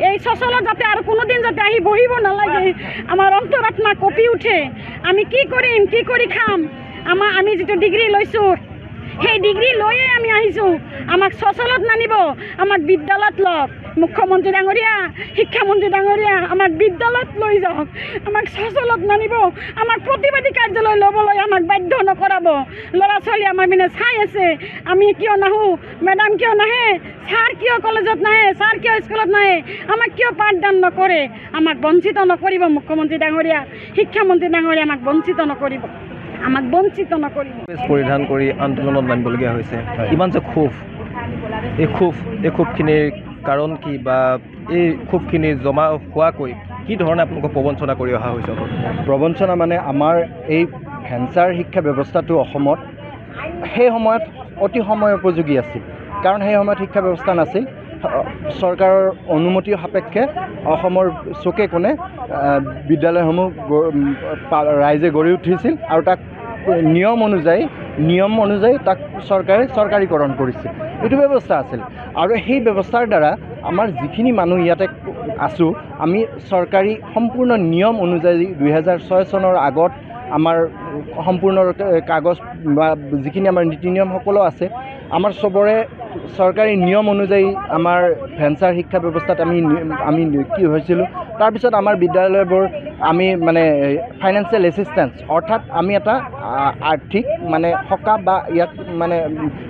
এই চচলত যাতে আৰু কোনোদিন যাতে আহি বহিব নালাগে। আমাৰ অন্তৰাত্মা কঁপি উঠে। আমি কি কৰিম, কি কৰি খাম? আমি যিটো ডিগ্ৰী লৈছোঁ, সেই ডিগ্ৰী লৈয়ে আমি আহিছোঁ। আমাক চচলত নানিব, আমাক বিদ্যালয়ত লওক। মুখ্যমন্ত্ৰী ডাঙৰীয়া, শিক্ষামন্ত্ৰী ডাঙৰীয়া, আমাক বিদ্যালয়ত লৈ যাওক, আমাক চচলত নানিব। আমাক প্ৰতিবাদী কাৰ্যালয় ল'বলৈ আমাক বাধ্য নকৰাব। ল'ৰা ছোৱালী আমাৰ পিনে চাই আছে, আমি কিয় নাহোঁ, মেডাম কিয় নাহে, ছাৰ কিয় কলেজত নাহে, ছাৰ কিয় স্কুলত নাহে, আমাক কিয় পাঠদান নকৰে। আমাক বঞ্চিত নকৰিব মুখ্যমন্ত্ৰী ডাঙৰীয়া, শিক্ষামন্ত্ৰী ডাঙৰীয়া, আমাক বঞ্চিত নকৰিব, আমাক বঞ্চিত নকৰিব।
পৰিধান কৰি আন্দোলনত নামিবলগীয়া হৈছে। ইমান যে ক্ষোভ, এই ক্ষোভখিনিৰ কাৰণ কি, বা এই ক্ষোভখিনি জমা হোৱাকৈ কি ধৰণে আপোনালোকক প্ৰবঞ্চনা কৰি অহা হৈছে?
প্ৰবঞ্চনা মানে আমাৰ এই ভেঞ্চাৰ শিক্ষা ব্যৱস্থাটো অসমত সেই সময়ত অতি সময় উপযোগী আছিল। কাৰণ সেই সময়ত শিক্ষা ব্যৱস্থা নাছিল। চৰকাৰৰ অনুমতিৰ সাপেক্ষে অসমৰ চুকে কোণে বিদ্যালয়সমূহ ৰাইজে গঢ়ি উঠিছিল আৰু তাক নিয়ম অনুযায়ী তাক চৰকাৰে চৰকাৰীকৰণ কৰিছিল। এইটো ব্যৱস্থা আছিল আৰু সেই ব্যৱস্থাৰ দ্বাৰা আমাৰ যিখিনি মানুহ ইয়াতে আছোঁ, আমি চৰকাৰী সম্পূৰ্ণ নিয়ম অনুযায়ী 2006 চনৰ আগত আমাৰ সম্পূৰ্ণ কাগজ বা যিখিনি আমাৰ নীতি নিয়ম সকলো আছে, আমাৰ চবৰে চৰকাৰী নিয়ম অনুযায়ী আমাৰ ভেঞ্চাৰ শিক্ষা ব্যৱস্থাত আমি কি হৈছিলোঁ। তাৰপিছত আমাৰ বিদ্যালয়বোৰ আমি মানে ফাইনেন্সিয়েল এছিষ্টেঞ্চ, অৰ্থাৎ আমি এটা আৰ্থিক মানে সকাহ বা ইয়াক মানে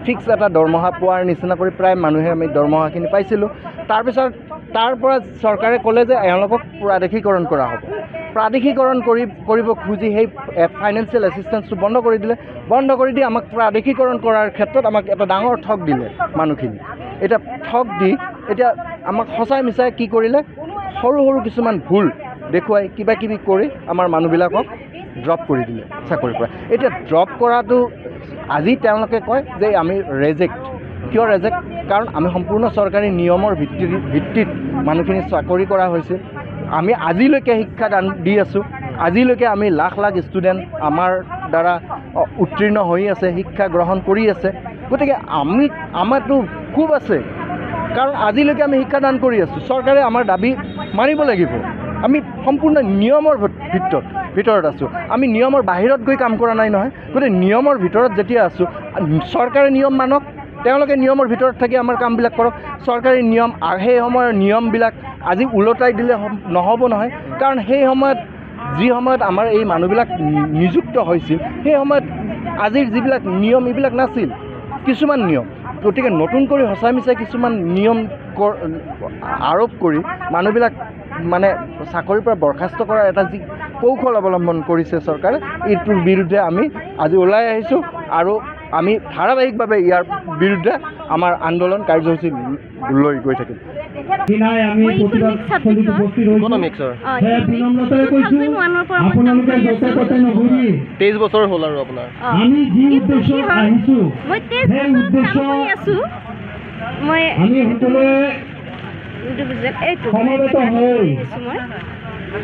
ফিক্স এটা দৰমহা পোৱাৰ নিচিনা কৰি প্ৰায় মানুহে আমি দৰমহাখিনি পাইছিলোঁ। তাৰপিছত তাৰ পৰা চৰকাৰে ক'লে যে এওঁলোকক প্ৰাদেশিকৰণ কৰা হ'ব। প্ৰাদেশিকৰণ কৰিব খুজি সেই ফাইনেন্সিয়েল এছিষ্টেঞ্চটো বন্ধ কৰি দিলে। বন্ধ কৰি দি আমাক প্ৰাদেশিকৰণ কৰাৰ ক্ষেত্ৰত আমাক এটা ডাঙৰ ঠগ দিলে মানুহখিনি। এতিয়া ঠগ দি এতিয়া আমাক সঁচাই মিছাই কি কৰিলে, সৰু সৰু কিছুমান ভুল দেখুৱাই কিবা কিবি কৰি আমাৰ মানুহবিলাকক ড্ৰপ কৰি দিলে চাকৰিৰ পৰা। এতিয়া ড্ৰপ কৰাটো আজি তেওঁলোকে কয় যে আমি ৰেজেক্ট। কিয় ৰেজেক্ট? কাৰণ আমি সম্পূৰ্ণ চৰকাৰী নিয়মৰ ভিত্তিত মানুহখিনি চাকৰি কৰা হৈছিল। আমি আজিলৈকে শিক্ষাদান দি আছোঁ। আজিলৈকে আমি লাখ লাখ ষ্টুডেণ্ট আমাৰ দ্বাৰা উত্তীৰ্ণ হৈ আছে, শিক্ষা গ্ৰহণ কৰি আছে। গতিকে আমাৰতো খুব আছে, কাৰণ আজিলৈকে আমি শিক্ষাদান কৰি আছোঁ। চৰকাৰে আমাৰ দাবী মানিব লাগিব। আমি সম্পূৰ্ণ নিয়মৰ ভিতৰত আছোঁ। আমি নিয়মৰ বাহিৰত গৈ কাম কৰা নাই নহয়। গতিকে নিয়মৰ ভিতৰত যেতিয়া আছোঁ, চৰকাৰে নিয়ম মানক, তেওঁলোকে নিয়মৰ ভিতৰত থাকি আমাৰ কামবিলাক কৰক। চৰকাৰী নিয়ম, সেই সময়ৰ নিয়মবিলাক আজি ওলটাই দিলে নহ'ব নহয়। কাৰণ সেই সময়ত যি সময়ত আমাৰ এই মানুহবিলাক নিযুক্ত হৈছিল, সেই সময়ত আজিৰ যিবিলাক নিয়ম এইবিলাক নাছিল, কিছুমান নিয়ম। গতিকে নতুন কৰি সঁচাই মিছাই কিছুমান নিয়ম আৰোপ কৰি মানুহবিলাক মানে চাকৰিৰ পৰা বৰ্খাস্ত কৰাৰ এটা যি কৌশল অৱলম্বন কৰিছে চৰকাৰে, এইটোৰ বিৰুদ্ধে আমি আজি ওলাই আহিছোঁ আৰু আমি ধাৰাবাহিকভাৱে ইয়াৰ বিৰুদ্ধে আমাৰ আন্দোলন কাৰ্যসূচী লৈ গৈ থাকিম।
ইকনমিক্সৰ 23 বছৰ হ'ল আৰু আপোনাৰ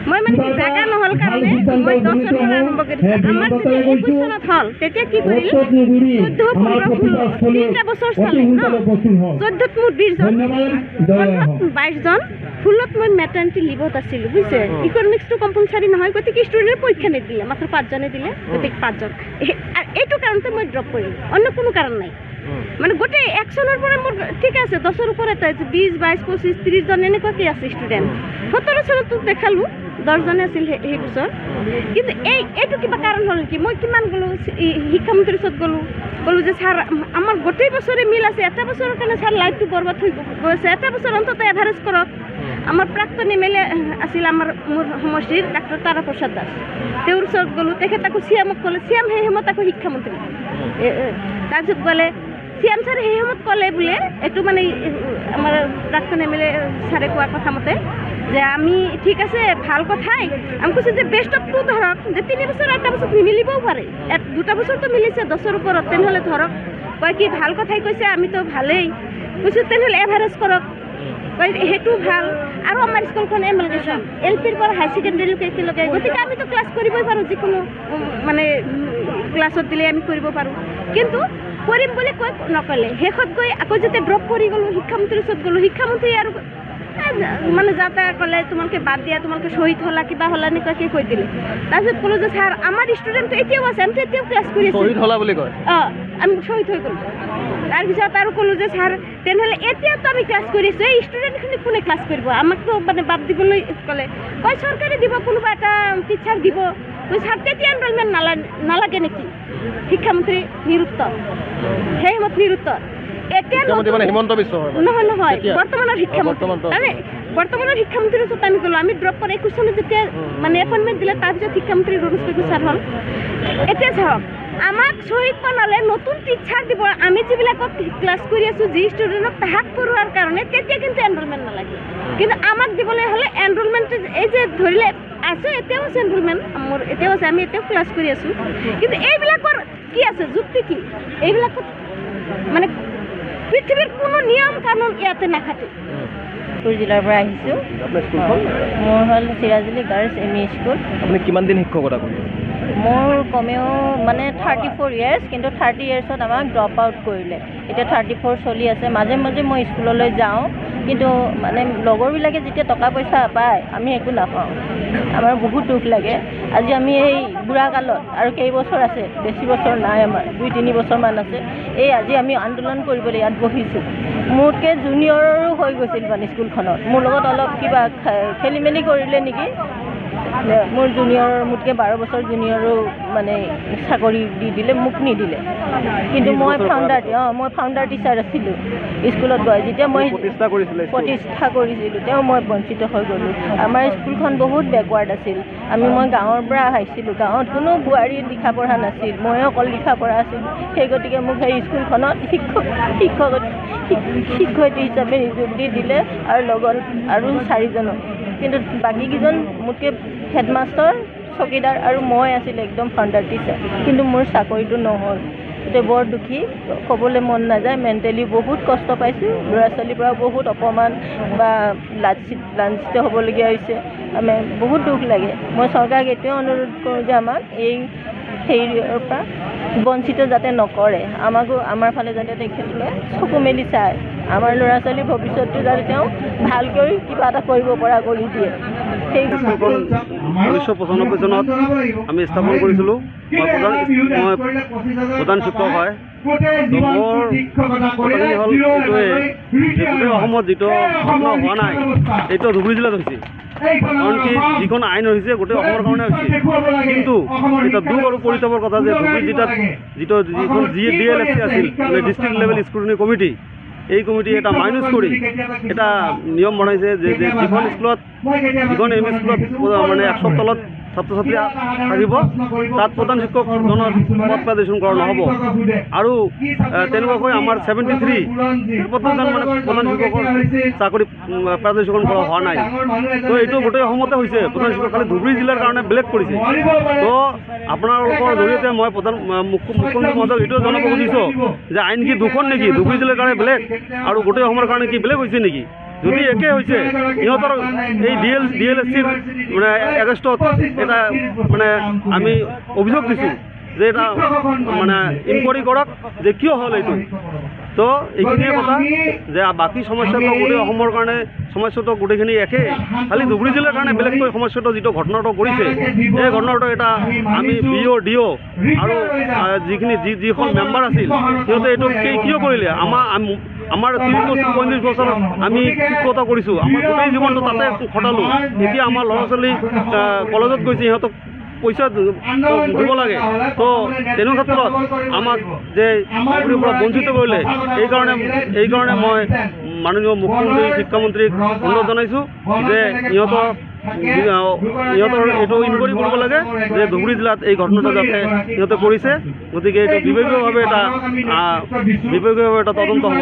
মই মানে জাগা নহল কাৰণে মই 10 পৰা আৰম্ভ কৰিছোঁ। আমাৰ যেতিয়া 21 চনত হ'ল তেতিয়া কি কৰিলে 14, 15, 16 তিনিটা বছৰ চালে ন। 14ত মোৰ 20 জন, 22 জন, 16ত মই মেটাৰ্নিটি লিভত আছিলোঁ বুজিছে। ইকনমিক্সটো কম্পালচাৰী নহয়, গতিকে ষ্টুডেণ্টে পৰীক্ষা নিদিলে, মাত্ৰ 5 জনে দিলে, গতিকে 5 জন। আৰু এইটো কাৰণতে মই ড্ৰপ কৰিলোঁ, অন্য কোনো কাৰণ নাই। মানে গোটেই 1 চনৰ পৰা মোৰ ঠিক আছে 10ৰ ওপৰত আছে, 20, 22, 25, 30 জন এনেকুৱাকৈ আছে ষ্টুডেণ্ট। 17 চনতো দেখালোঁ 10 জনে আছিল সেই বছৰ। কিন্তু এইটো কিবা কাৰণ হ'ল নেকি? মই কিমান গ'লোঁ শিক্ষামন্ত্ৰীৰ ওচৰত ক'লোঁ যে ছাৰ আমাৰ গোটেই বছৰে মিল আছে, এটা বছৰৰ কাৰণে ছাৰ লাইফটো বৰবাদ হৈ গৈছে, এটা বছৰ অন্তত এভাৰেজ কৰক। আমাৰ প্ৰাক্তন MLA আছিল মোৰ সমষ্টিৰ ডাক্তৰ তাৰা প্ৰসাদ দাস, তেওঁৰ ওচৰত গ'লোঁ, তেখেত আকৌ CM-ক ক'লে, CM সেই সময়ত আকৌ শিক্ষামন্ত্ৰী। তাৰপিছত ক'লে CM ছাৰে সেই সময়ত ক'লে বোলে এইটো মানে আমাৰ প্ৰাক্তন MLA ছাৰে কোৱা কথা মতে যে আমি ঠিক আছে ভাল কথাই, আমি কৈছোঁ যে বেষ্ট অফ 2 ধৰক, যে 3 বছৰ 8 বছৰ নিমিলিবও পাৰে, 2টা বছৰটো মিলিছে 10ৰ ওপৰত, তেনেহ'লে ধৰক কয় কি ভাল কথাই কৈছে, আমিতো ভালেই কৈছোঁ, তেনেহ'লে এভাৰেজ কৰক, কয় সেইটো ভাল। আৰু আমাৰ স্কুলখন এমএলগেশ্যন LPৰ পৰা হাই ছেকেণ্ডেৰীলৈকে একেলগে, গতিকে আমিতো ক্লাছ কৰিবই পাৰোঁ, যিকোনো মানে ক্লাছত দিলে আমি কৰিব পাৰোঁ। কিন্তু কৰিম বুলি কৈ নক'লে, শেষত গৈ আকৌ যেতিয়া ড্ৰপ কৰি গ'লোঁ শিক্ষামন্ত্ৰীৰ ওচৰত গ'লোঁ, শিক্ষামন্ত্ৰী আৰু মানে যাতে ক'লে তোমালোকে বাদ দিয়া, তোমালোকে শ্বহীদ হ'লা কিবা হ'লা এনেকুৱাকৈ কৈ দিলে। তাৰপিছত ক'লোঁ যে ছাৰ আমাৰ ষ্টুডেণ্টটো এতিয়াও আছে, আমিতো এতিয়াও ক্লাছ কৰি আছোঁ।
শ্বহীদ হ'লা বুলি কয়?
আমি শ্বহীদ হৈ গ'লোঁ। তাৰপিছত আৰু ক'লোঁ যে ছাৰ তেনেহ'লে এতিয়াতো আমি ক্লাছ কৰি আছোঁ, এই ষ্টুডেণ্টখিনি কোনে ক্লাছ কৰিব, আমাকতো মানে বাদ দিবলৈ ক'লে। কয় চৰকাৰে দিব, কোনোবা এটা টিচাৰ দিব। ছাৰ তেতিয়া এনৰলমেণ্ট নালাগে নেকি? শিক্ষামন্ত্ৰী নিৰুত্তৰ, সেই সময়ত নিৰুত্তৰ। এতিয়া
হিমন্ত বিশ্ব
নহয় বৰ্তমানৰ শিক্ষামন্ত্ৰী, মানে বৰ্তমানৰ শিক্ষামন্ত্ৰীৰ ওচৰত আমি গ'লোঁ। আমি ড্ৰপ কৰি 21 চনত যেতিয়া মানে এপইণ্টমেণ্ট দিলে, তাৰপিছত শিক্ষামন্ত্ৰী ৰণোজ পেগু ছাৰ হ'ল। এতিয়া চাওক আমাক শ্বহীদ বনালে নতুন টিচাৰ দিব, আমি যিবিলাকত ক্লাছ কৰি আছোঁ যি ষ্টুডেণ্টক তাহাক পঢ়োৱাৰ কাৰণে, তেতিয়া কিন্তু এনৰলমেণ্ট নালাগে। কিন্তু আমাক দিবলৈ হ'লে এনৰলমেণ্ট এই যে ধৰিলে আছে, এতিয়াও আছে এনৰলমেণ্ট মোৰ, এতিয়াও আছে, আমি এতিয়াও ক্লাছ কৰি আছোঁ। কিন্তু এইবিলাকৰ কি আছে, যুক্তি কি? এইবিলাকত মানে পৃথিৱীৰ কোনো নিয়ম কানুন ইয়াতে নাখাটে।
শোণিতপুৰ জিলাৰ পৰা আহিছোঁ। মোৰ হ'ল চিৰাজুলি গাৰ্লছ ME স্কুল।
আপুনি কিমান দিন শিক্ষকতা কৰিলে?
মোৰ কমেও মানে 34 ইয়াৰ্ছ, কিন্তু 30 ইয়াৰ্ছত আমাক ড্ৰপ আউট কৰিলে। এতিয়া 34 চলি আছে। মাজে মাজে মই স্কুললৈ যাওঁ, কিন্তু মানে লগৰবিলাকে যেতিয়া টকা পইচা পায় আমি একো নাপাওঁ। আমাৰ বহুত দুখ লাগে। আজি আমি এই বুঢ়া কালত আৰু কেইবছৰ আছে, বেছি বছৰ নাই, আমাৰ 2-3 বছৰমান আছে। এই আজি আমি আন্দোলন কৰিবলৈ ইয়াত বহিছোঁ। মোতকৈ জুনিয়ৰো হৈ গৈছিল মানে স্কুলখনত, মোৰ লগত অলপ কিবা খেলি মেলি কৰিলে নেকি। মোৰ জুনিয়ৰ, মোতকৈ 12 বছৰ জুনিয়ৰো মানে চাকৰি দি দিলে, মোক নিদিলে। কিন্তু মই ফাউণ্ডাৰ টিচাৰ আছিলোঁ স্কুলত গৈ, যেতিয়া মই প্ৰতিষ্ঠা কৰিছিলোঁ তেওঁ মই বঞ্চিত হৈ গ'লোঁ। আমাৰ স্কুলখন বহুত বেকৱাৰ্ড আছিল। মই গাঁৱৰ পৰা আহিছিলোঁ, গাঁৱত কোনো বোৱাৰী লিখা পঢ়া নাছিল, ময়ে অকল লিখা পঢ়া আছিলোঁ। সেই গতিকে মোক সেই স্কুলখনত শিক্ষয়িত্ৰী হিচাপে নিযুক্তি দিলে, আৰু লগত আৰু 4জনক। কিন্তু বাকীকেইজন মোতকৈ হেডমাষ্টাৰ, চকীদাৰ আৰু মই আছিলোঁ একদম ফাউণ্ডাৰ টিচাৰ। কিন্তু মোৰ চাকৰিটো নহ'ল। এতিয়া বৰ দুখী, ক'বলৈ মন নাযায়। মেণ্টেলি বহুত কষ্ট পাইছোঁ। ল'ৰা ছোৱালীৰ পৰা বহুত অপমান বা লাঞ্ছিত হ'বলগীয়া হৈছে। বহুত দুখ লাগে। মই চৰকাৰক এইটোৱে অনুৰোধ কৰোঁ যে আমাক এই হেৰিৰ পৰা বঞ্চিত যাতে নকৰে, আমাকো আমাৰ ফালে যাতে তেখেতলোকে চকু মেলি চায়। আমাৰ ল'ৰা ছোৱালীৰ ভৱিষ্যতটো যাতে তেওঁ ভালকৈ কিবা এটা কৰিব পৰা কৰি দিয়ে। সেই
1995 চনত আমি স্থাপন কৰিছিলোঁ। মই প্ৰধান শিক্ষক হয়। মোৰ কথাখিনি হ'ল এইটোৱে যে গোটেই অসমত যিটো ঘটনা হোৱা নাই, এইটো ধুবুৰী জিলাত হৈছে। কাৰণ কি যিখন আইন হৈছে গোটেই অসমৰ কাৰণে হৈছে, কিন্তু এতিয়া দুখ আৰু পৰিতাপৰ কথা যে ধুবুৰী জিলাত যিখন DLSC আছিল, মানে ডিষ্ট্ৰিক্ট লেভেল স্ক্ৰুটিনি কমিটি, এই কমিটি এটা মাইনাছ কৰি এটা নিয়ম বনাইছে যে যিখন স্কুলত যিখন এম ই স্কুলত মানে 100 তলত ছাত্ৰ ছাত্ৰী থাকিব তাত প্ৰধান শিক্ষকজনৰ পদ প্ৰদৰ্শন কৰা নহ'ব আৰু তেনেকুৱাকৈ আমাৰ 73 প্ৰত্যেকজন মানে প্ৰধান শিক্ষকৰ চাকৰি প্ৰদৰ্শন কৰা হোৱা নাই। তো এইটো গোটেই অসমতে হৈছে। প্ৰধান শিক্ষক খালি ধুবুৰী জিলাৰ কাৰণে বেলেগ কৰিছে। তো আপোনালোকৰ জৰিয়তে মই মুখ্যমন্ত্ৰী মহোদয়ক এইটো জনাব খুজিছোঁ যে আইন কি দুখন নেকি? ধুবুৰী জিলাৰ কাৰণে বেলেগ আৰু গোটেই অসমৰ কাৰণে কি বেলেগ হৈছে নেকি? যদি একে হৈছে ইহঁতৰ এই DLSCৰ মানে এগেষ্টত এটা মানে আমি অভিযোগ দিছোঁ যে এটা মানে ইনকুৱাৰী কৰক যে কিয় হ'ল এইটো। তো এইখিনিয়ে কথা যে বাকী সমস্যাটো গোটেই অসমৰ কাৰণে সমস্যাটো গোটেইখিনি একে, খালি ধুবুৰী জিলাৰ কাৰণে বেলেগকৈ সমস্যাটো যিটো ঘটনাটো কৰিছে এই ঘটনাটো এটা আমি BO DO আৰু যিখিনি যিখন মেম্বাৰ আছিল সিহঁতে এইটো কিয় কৰিলে? আমাৰ 30-35 বছৰ আমি শিক্ষকতা কৰিছোঁ, আমাৰ গোটেই জীৱনটো তাতে খটালোঁ। এতিয়া আমাৰ ল'ৰা ছোৱালী কলেজত গৈছে, সিহঁতক পইচা দিব লাগে। তো তেনেকুৱা ক্ষেত্ৰত আমাক যে চাকৰিৰ পৰা বঞ্চিত কৰিলে এইকাৰণে মই মাননীয় মুখ্যমন্ত্ৰী শিক্ষামন্ত্ৰীক অনুৰোধ জনাইছোঁ যে ইহঁতৰ এইটো ইনকুৱাৰী কৰিব লাগে যে ধুবুৰী জিলাত এই ঘটনাটো যাতে সিহঁতে কৰিছে। গতিকে এইটো বিভাগীয়ভাৱে এটা তদন্ত হ'ব।